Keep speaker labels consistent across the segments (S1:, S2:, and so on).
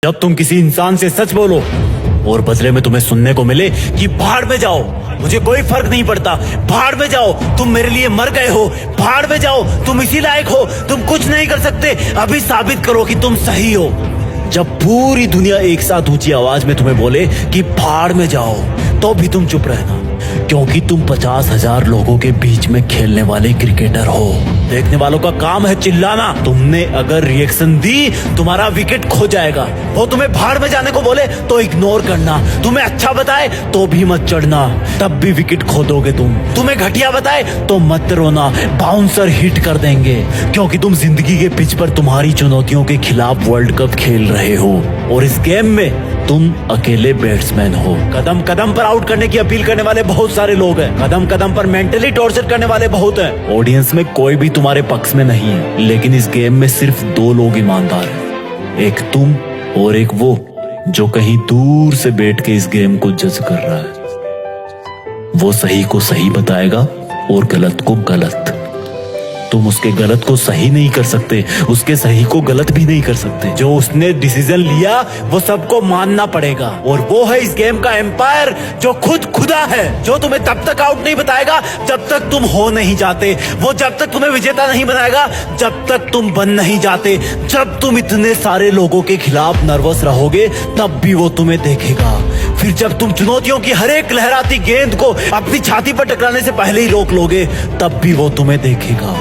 S1: जब तुम किसी इंसान से सच बोलो और बदले में तुम्हें सुनने को मिले कि भाड़ में जाओ, मुझे कोई फर्क नहीं पड़ता, भाड़ में जाओ, तुम मेरे लिए मर गए हो, भाड़ में जाओ, तुम इसी लायक हो, तुम कुछ नहीं कर सकते, अभी साबित करो कि तुम सही हो। जब पूरी दुनिया एक साथ ऊंची आवाज में तुम्हें बोले कि भाड़ में जाओ, तो भी तुम चुप रहना, क्योंकि तुम 50,000 लोगों के बीच में खेलने वाले क्रिकेटर हो। देखने वालों का काम है चिल्लाना। तुमने अगर रिएक्शन दी, तुम्हारा विकेट खो जाएगा। वो तुम्हें भाड़ में जाने को बोले तो इग्नोर करना, तुम्हें अच्छा बताए तो भी मत चढ़ना, तब भी विकेट खो दोगे तुम। तुम्हें घटिया बताए तो मत रोना, बाउंसर हिट कर देंगे, क्योंकि तुम जिंदगी के पिच पर तुम्हारी चुनौतियों के खिलाफ वर्ल्ड कप खेल रहे हो और इस गेम में तुम अकेले बैट्समैन हो। कदम कदम पर आउट करने की अपील करने वाले बहुत सारे लोग हैं, कदम कदम पर मेंटली टॉर्चर करने वाले बहुत हैं। ऑडियंस में कोई भी तुम्हारे पक्ष में नहीं है, लेकिन इस गेम में सिर्फ 2 लोग ईमानदार हैं, एक तुम और एक वो जो कहीं दूर से बैठ के इस गेम को जज कर रहा है। वो सही को सही बताएगा और गलत को गलत। तुम उसके गलत को सही नहीं कर सकते, उसके सही को गलत भी नहीं कर सकते। जो उसने डिसीजन लिया वो सबको मानना पड़ेगा, और वो है इस गेम का एम्पायर जो खुद खुदा है, जो तुम्हें तब तक आउट नहीं बताएगा जब तक तुम हो नहीं जाते, वो जब तक तुम्हें विजेता नहीं बनाएगा जब तक तुम बन नहीं जाते। जब तुम इतने सारे लोगों के खिलाफ नर्वस रहोगे तब भी वो तुम्हें देखेगा। फिर जब तुम चुनौतियों की हर एक लहराती गेंद को अपनी छाती पर टकराने से पहले ही रोक लोगे तब भी वो तुम्हें देखेगा।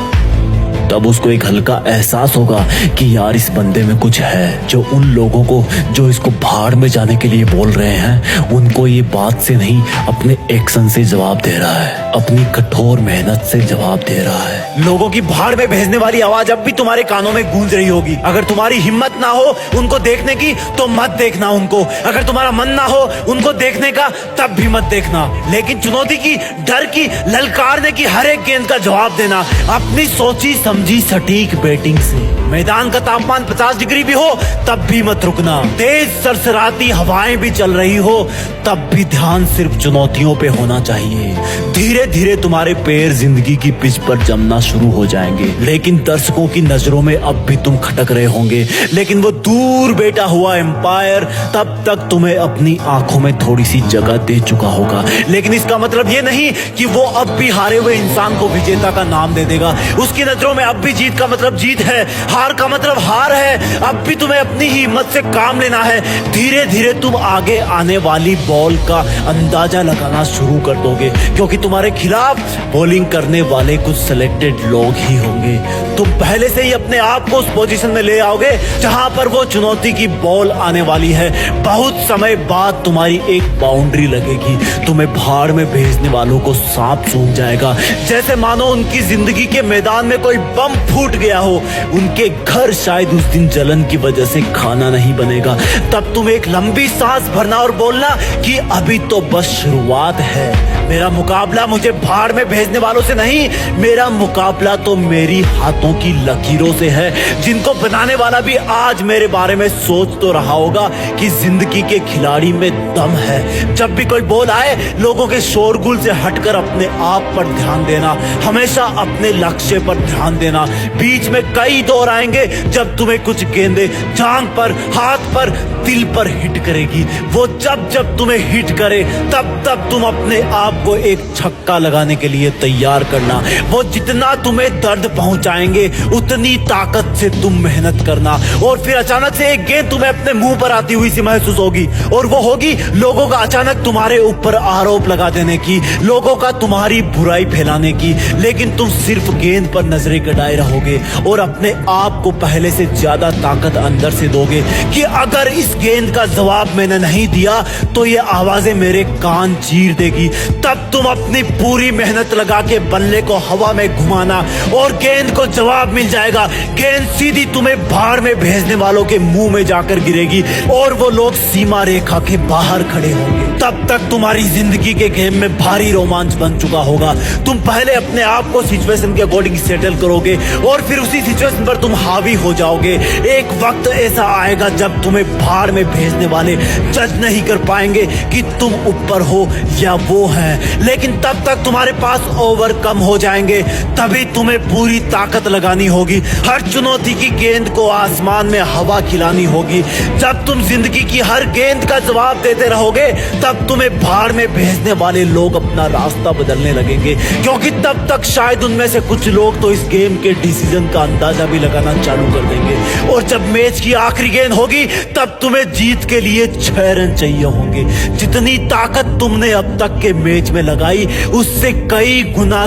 S1: तब उसको एक हल्का एहसास होगा कि यार इस बंदे में कुछ है, जो उन लोगों को जो इसको भाड़ में जाने के लिए बोल रहे हैं उनको ये बात से नहीं अपने एक्शन से जवाब दे रहा है, अपनी कठोर मेहनत से जवाब दे रहा है। लोगों की भाड़ में भेजने वाली आवाज अब भी तुम्हारे कानों में गूंज रही होगी। अगर तुम्हारी हिम्मत ना हो उनको देखने की तो मत देखना उनको, अगर तुम्हारा मन ना हो उनको देखने का तब भी मत देखना, लेकिन चुनौती की, डर की, ललकारने की हर एक गेंद का जवाब देना अपनी सोची समझी सटीक बैटिंग से। मैदान का तापमान 50 डिग्री भी हो तब भी मत रुकना, तेज सरसराती हवाएं भी चल रही हो तब भी ध्यान सिर्फ चुनौतियों पे होना चाहिए। धीरे धीरे तुम्हारे पैर जिंदगी की पिच पर जमना शुरू हो जाएंगे, लेकिन दर्शकों की नजरों में अब भी तुम खटक रहे होंगे, लेकिन वो दूर बैठा हुआ एम्पायर तब तक तुम्हें अपनी आंखों में थोड़ी सी जगह दे चुका होगा। लेकिन इसका मतलब ये नहीं कि वो अब भी हारे हुए इंसान को विजेता का नाम दे देगा। उसकी नजरों में अब भी जीत का मतलब जीत है, हार का मतलब हार है। अब भी तुम्हें अपनी ही हिम्मत से काम लेना है। धीरे धीरे तुम आगे आने वाली बॉल का अंदाजा लगाना शुरू कर दोगे, क्योंकि तुम्हारे खिलाफ बॉलिंग करने वाले कुछ सिलेक्टेड लोग ही होंगे। तुम पहले से ही अपने आप को उस पोजीशन में ले आओगे जहां पर वो चुनौती की बॉल आने वाली है। बहुत समय बाद तुम्हारी एक बाउंड्री लगेगी, तुम्हें भाड़ में भेजने वालों को सांप सूंघ जाएगा, जैसे मानो उनकी जिंदगी के मैदान में कोई बम फूट गया हो। उनके घर शायद उस दिन जलन की वजह से खाना नहीं बनेगा। तब तुम एक लंबी सांस भरना और बोलना कि अभी तो बस शुरुआत है। मेरा मुकाबला मुझे भाड़ में भेजने वालों से नहीं, मेरा मुकाबला तो मेरी हाथों की लकीरों से है, जिनको बनाने वाला भी आज मेरे बारे में सोच तो रहा होगा कि जिंदगी के खिलाड़ी में दम है। जब भी कोई बॉल आए, लोगों के शोरगुल से हटकर अपने आप पर ध्यान देना, हमेशा अपने लक्ष्य पर ध्यान देना। बीच में कई दौर आएंगे जब तुम्हें कुछ गेंदें जांघ पर, हाथ पर, दिल पर हिट करेगी। वो जब जब तुम्हें हिट करे तब तब तुम अपने आप को एक छक्का लगाने के लिए तैयार करना। वो जितना तुम्हें दर्द पहुंचाएंगे उतनी ताकत से तुम मेहनत करना, और फिर अचानक से एक गेंद तुम्हें अपने मुंह पर आती हुई सी महसूस होगी, और वो होगी लोगों का अचानक तुम्हारे ऊपर आरोप लगा देने की, लोगों का तुम्हारी बुराई फैलाने की। लेकिन तुम सिर्फ गेंद पर नजरें गड़ाए रहोगे और अपने आप को पहले से ज्यादा ताकत अंदर से दोगे कि अगर इस गेंद का जवाब मैंने नहीं दिया तो ये आवाजें मेरे कान चीर देगी। तब तुम अपनी पूरी मेहनत लगा के बल्ले को हवा में घुमाना और गेंद को जवाब मिल जाएगा। गेंद सीधी तुम्हें भाड़ में भेजने वालों के मुंह में जाकर गिरेगी और वो लोग सीमा रेखा के बाहर खड़े होंगे। तब तक तुम्हारी जिंदगी के गेम में भारी रोमांच बन चुका होगा। तुम पहले अपने आप को सिचुएशन के अकॉर्डिंग सेटल करोगे और फिर उसी सिचुएशन पर तुम हावी हो जाओगे। एक वक्त ऐसा आएगा जब तुम्हें भाड़ में भेजने वाले जज नहीं कर पाएंगे कि तुम ऊपर हो या वो है। हैं, लेकिन तब तक तुम्हारे पास ओवरकम हो जाएंगे। तभी तुम्हें पूरी ताकत लगानी होगी। हर चुनौती की गेंद को आसमान में हवा खिलानी होगी। जब तुम जिंदगी की हर गेंद का जवाब देते रहोगे, तब तुम्हें भाड़ में भेजने वाले लोग अपना रास्ता बदलने लगेंगे, क्योंकि तब तक शायद उनमें से कुछ लोग तो इस गेम के डिसीजन का अंदाजा भी लगाना चालू कर देंगे। और जब मैच की आखिरी गेंद होगी, तब तुम्हें जीत के लिए 6 रन चाहिए होंगे। जितनी ताकत तुमने अब तक के मैच में लगाई, उससे कई गुना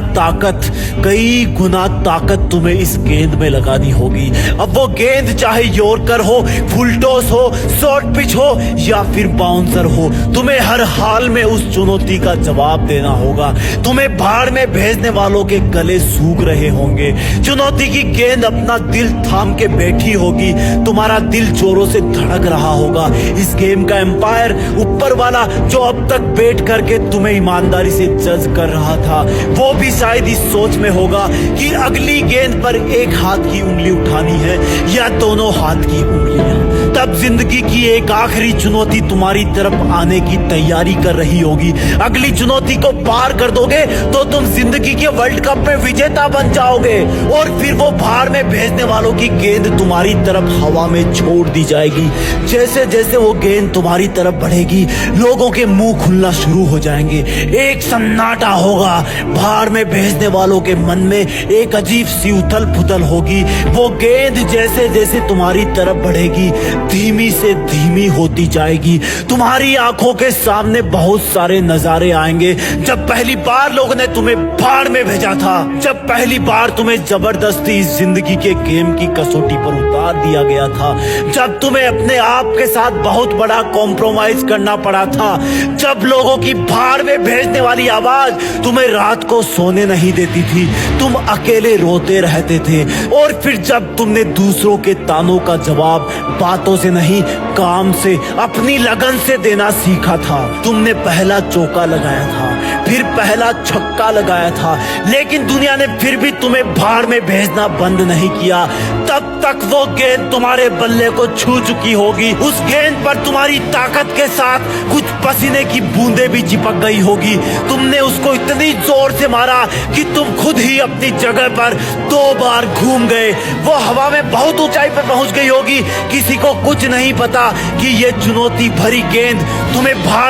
S1: ताकत तुम्हें इस गेंद में लगानी होगी। अब वो गेंद चाहे यॉर्कर हो, फुल टॉस हो, शॉर्ट पिच हो या फिर बाउंसर हो, तुम्हें हर हाल में उस चुनौती का जवाब देना होगा। तुम्हें भाड़ में भेजने वालों के गले सूख रहे होंगे। चुनौती की गेंद अपना दिल थाम के बैठी होगी। तुम्हारा दिल जोरों से धड़क रहा होगा। इस गेम का एम्पायर, ऊपर वाला, जो अब तक बैठ करके तुम्हें ईमानदारी से जज कर रहा था, वो भी शायद इस सोच में होगा कि अगली गेंद पर एक हाथ की उंगली उठानी है या दोनों हाथ की उंगलियां। तब जिंदगी की एक आखिरी चुनौती तुम्हारी तरफ आने की तैयारी कर रही होगी। अगली चुनौती को पार कर दोगे तो तुम जिंदगी के वर्ल्ड कप में विजेता बन जाओगे। और फिर वो भाड़ में भेजने वालों की गेंद तुम्हारी तरफ हवा में छोड़ दी जाएगी। जैसे जैसे वो गेंद तुम्हारी तरफ बढ़ेगी, लोगों के मुंह खुलना शुरू हो जाएंगे। एक सन्नाटा होगा। भाड़ में भेजने वालों के मन में एक अजीब सी उथल पुथल होगी। वो गेंद जैसे जैसे तुम्हारी तरफ बढ़ेगी, धीमी से धीमी होती जाएगी। तुम्हारी आंखों के सामने बहुत सारे नजारे आएंगे। जब पहली बार लोगों ने तुम्हें भाड़ में भेजा था, जब पहली बार तुम्हें जबरदस्ती इस जिंदगी के गेम की कसौटी पर उतार दिया गया था, जब तुम्हें अपने आप के साथ बहुत बड़ा कॉम्प्रोमाइज करना पड़ा था, जब लोगों की भाड़ में भेजने वाली आवाज तुम्हें रात को सोने नहीं देती थी, तुम अकेले रोते रहते थे। और फिर जब तुमने दूसरों के तानों का जवाब बातों से नहीं, काम से, अपनी लगन से देना सीखा था। तुमने पहला चौका लगाया था, फिर पहला छक्का लगाया था, लेकिन दुनिया ने फिर भी तुम्हें भाड़ में भेजना बंद नहीं किया। तब तक वो गेंद तुम्हारे बल्ले को छू चुकी होगी। उस गेंद पर तुम्हारी ताकत के साथ कुछ पसीने की बूंदें भी चिपक गई होगी। तुमने उसको इतनी जोर से मारा कि तुम खुद ही अपनी जगह पर 2 बार घूम गए। वो हवा में बहुत ऊंचाई पर पहुंच गई होगी। किसी को कुछ नहीं पता कि ये चुनौती भरी गेंद तुम्हें भाड़